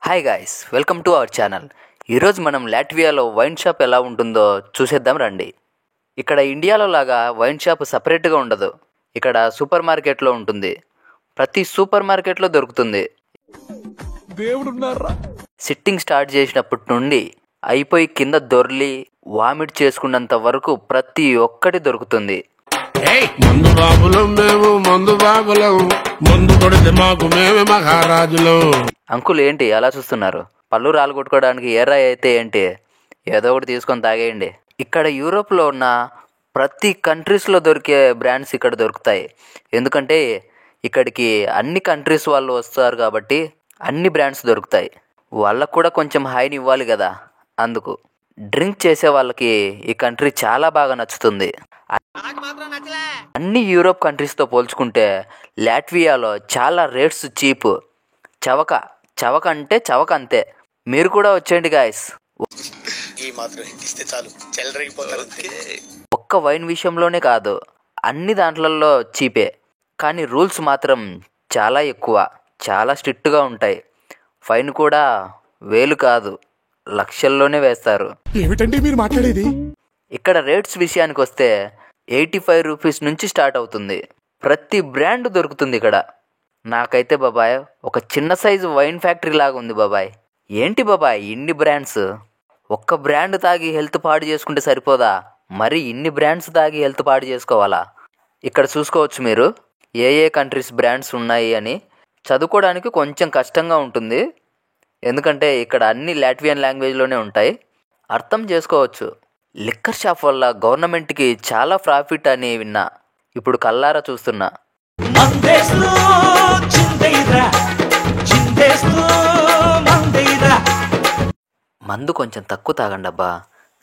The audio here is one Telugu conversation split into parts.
Hi guys, welcome to our channel. ఈరోజు మనం లాట్వియాలో వైన్ షాప్ ఎలా ఉంటుందో చూసేద్దాం రండి. ఇక్కడ ఇండియాలో లాగా వైన్ షాప్ సపరేట్గా ఉండదు. ఇక్కడ సూపర్ మార్కెట్లో ఉంటుంది. ప్రతి సూపర్ మార్కెట్లో దొరుకుతుంది. సిట్టింగ్ స్టార్ట్ చేసినప్పటి నుండి అయిపోయి కింద దొర్లి వామిట్ చేసుకున్నంత వరకు ప్రతి ఒక్కటి దొరుకుతుంది. మందు బాబులం మేము, మందు బాబులం, మందు కొడితే మాకు మేమే మహారాజులం. అంకుల్ ఏంటి అలా చూస్తున్నారు? పళ్ళు రాలు కొట్టుకోవడానికి ఎర్ర అయితే ఏంటి, ఏదో ఒకటి తీసుకొని తాగేయండి. ఇక్కడ యూరోప్లో ఉన్న ప్రతి కంట్రీస్లో దొరికే బ్రాండ్స్ ఇక్కడ దొరుకుతాయి. ఎందుకంటే ఇక్కడికి అన్ని కంట్రీస్ వాళ్ళు వస్తారు కాబట్టి అన్ని బ్రాండ్స్ దొరుకుతాయి. వాళ్ళకు కూడా కొంచెం హైని ఇవ్వాలి కదా, అందుకు. డ్రింక్ చేసే వాళ్ళకి ఈ కంట్రీ చాలా బాగా నచ్చుతుంది. అన్ని యూరోప్ కంట్రీస్తో పోల్చుకుంటే లాట్వియాలో చాలా రేట్స్ చీప్. చవక అంటే చవక అంతే. మీరు కూడా వచ్చేయండి గాయస్. ఒక్క వైన్ విషయంలోనే కాదు, అన్ని దాంట్లలో చీపే. కానీ రూల్స్ మాత్రం చాలా ఎక్కువ, చాలా స్ట్రిక్ట్గా ఉంటాయి. ఫైన్ కూడా 1000 కాదు, లక్షల్లోనే వేస్తారు. ఏమిటండి మీరు మాట్లాడేది? ఇక్కడ రేట్స్ విషయానికి వస్తే 85 రూపీస్ నుంచి స్టార్ట్ అవుతుంది. ప్రతి బ్రాండ్ దొరుకుతుంది ఇక్కడ. నాకైతే బాబాయ్ ఒక చిన్న సైజు వైన్ ఫ్యాక్టరీ లాగా ఉంది బాబాయ్. ఏంటి బాబాయ్ ఇన్ని బ్రాండ్స్? ఒక్క బ్రాండ్ తాగి హెల్త్ పాడు చేసుకుంటే సరిపోదా, మరి ఇన్ని బ్రాండ్స్ తాగి హెల్త్ పాడు చేసుకోవాలా? ఇక్కడ చూసుకోవచ్చు మీరు ఏ ఏ కంట్రీస్ బ్రాండ్స్ ఉన్నాయి అని. చదువుకోవడానికి కొంచెం కష్టంగా ఉంటుంది, ఎందుకంటే ఇక్కడ అన్ని లాట్వియన్ లాంగ్వేజ్లోనే ఉంటాయి. అర్థం చేసుకోవచ్చు. లిక్కర్ షాప్ వల్ల గవర్నమెంట్కి చాలా ప్రాఫిట్ అని విన్నా, ఇప్పుడు కల్లారా చూస్తున్నా. మందు కొంచెం తక్కువ తాగండి అబ్బా.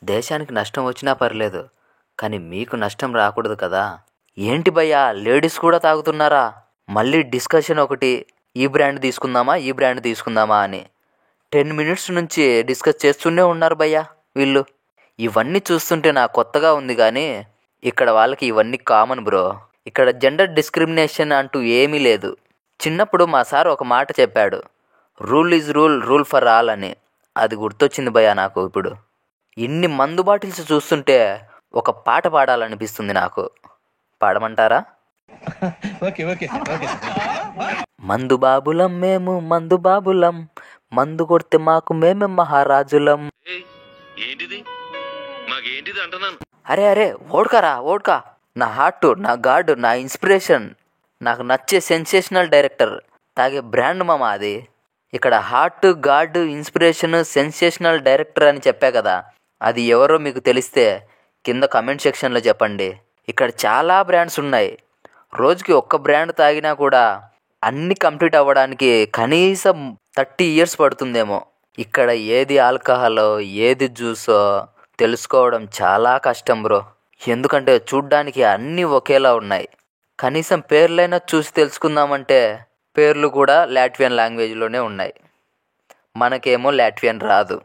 దేశానికి నష్టం వచ్చినా పర్లేదు, కానీ మీకు నష్టం రాకూడదు కదా. ఏంటి భయ్యా, లేడీస్ కూడా తాగుతున్నారా? మళ్ళీ డిస్కషన్ ఒకటి, ఈ బ్రాండ్ తీసుకుందామా అని 10 మినిట్స్ నుంచి డిస్కస్ చేస్తూనే ఉన్నారు భయ్యా వీళ్ళు. ఇవన్నీ చూస్తుంటే నాకు కొత్తగా ఉంది, కానీ ఇక్కడ వాళ్ళకి ఇవన్నీ కామన్ బ్రో. ఇక్కడ జెండర్ డిస్క్రిమినేషన్ అంటూ ఏమీ లేదు. చిన్నప్పుడు మా సార్ ఒక మాట చెప్పాడు, rule is rule for all అని. అది గుర్తొచ్చింది భయ్యా నాకు ఇప్పుడు. ఇన్ని మందు బాటిల్స్ చూస్తుంటే ఒక పాట పాడాలనిపిస్తుంది నాకు. పాడమంటారా? మందు బాబులం మేము, మందు బాబులం, మందు కొడితే మాకు మేమే మహారాజులం. అరే ఓడ్కా. నా హార్ట్, నా గాడ్, నా ఇన్స్పిరేషన్, నాకు నచ్చే సెన్సేషనల్ డైరెక్టర్ తాగే బ్రాండ్ మామ అది. ఇక్కడ heart, God, inspiration, sensational director అని చెప్పా కదా, అది ఎవరో మీకు తెలిస్తే కింద కమెంట్ సెక్షన్లో చెప్పండి. ఇక్కడ చాలా బ్రాండ్స్ ఉన్నాయి. రోజుకి ఒక్క బ్రాండ్ తాగినా కూడా అన్నీ కంప్లీట్ అవ్వడానికి కనీసం 30 years పడుతుందేమో. ఇక్కడ ఏది ఆల్కహాలో ఏది జ్యూసో తెలుసుకోవడం చాలా కష్టం బ్రో. ఎందుకంటే చూడ్డానికి అన్నీ ఒకేలా ఉన్నాయి. కనీసం పేర్లైనా చూసి తెలుసుకుందామంటే పేర్లు కూడా లాట్వియన్ లాంగ్వేజ్లోనే ఉన్నాయి. మనకేమో లాట్వియన్ రాదు.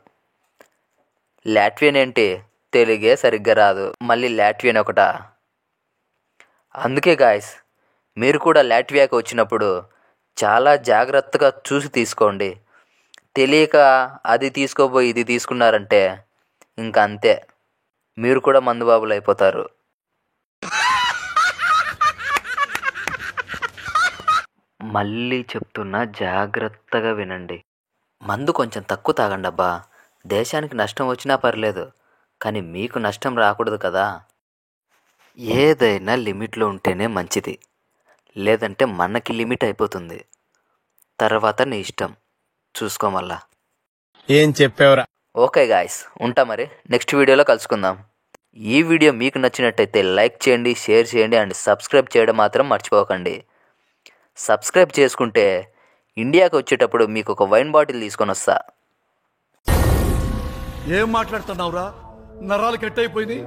లాట్వియన్ ఏంటి, తెలుగే సరిగ్గా రాదు, మళ్ళీ లాట్వియన్ ఒకటా? అందుకే గాయస్, మీరు కూడా లాట్వియాకి వచ్చినప్పుడు చాలా జాగ్రత్తగా చూసి తీసుకోండి. తెలియక అది తీసుకోపోయి ఇది తీసుకున్నారంటే ఇంకా అంతే, మీరు కూడా మందుబాబులు అయిపోతారు. మళ్ళీ చెప్తున్నా, జాగ్రత్తగా వినండి. మందు కొంచెం తక్కువ తాగండి అబ్బా. దేశానికి నష్టం వచ్చినా పర్లేదు, కానీ మీకు నష్టం రాకూడదు కదా. ఏదైనా లిమిట్లో ఉంటేనే మంచిది, లేదంటే మనకి లిమిట్ అయిపోతుంది. తర్వాత నీ ఇష్టం చూసుకో మళ్ళా. ఏం చెప్పేవరా? ఓకే గాయస్, ఉంటా మరి. నెక్స్ట్ వీడియోలో కలుసుకుందాం. ఈ వీడియో మీకు నచ్చినట్టయితే లైక్ చేయండి, షేర్ చేయండి అండ్ సబ్స్క్రైబ్ చేయడం మాత్రం మర్చిపోకండి. సబ్స్క్రైబ్ చేసుకుంటే ఇండియాకి వచ్చేటప్పుడు మీకు ఒక వైన్ బాటిల్ తీసుకొని వస్తా. ఏం మాట్లాడుతున్నావురా? నరాలు కట్ అయిపోయింది.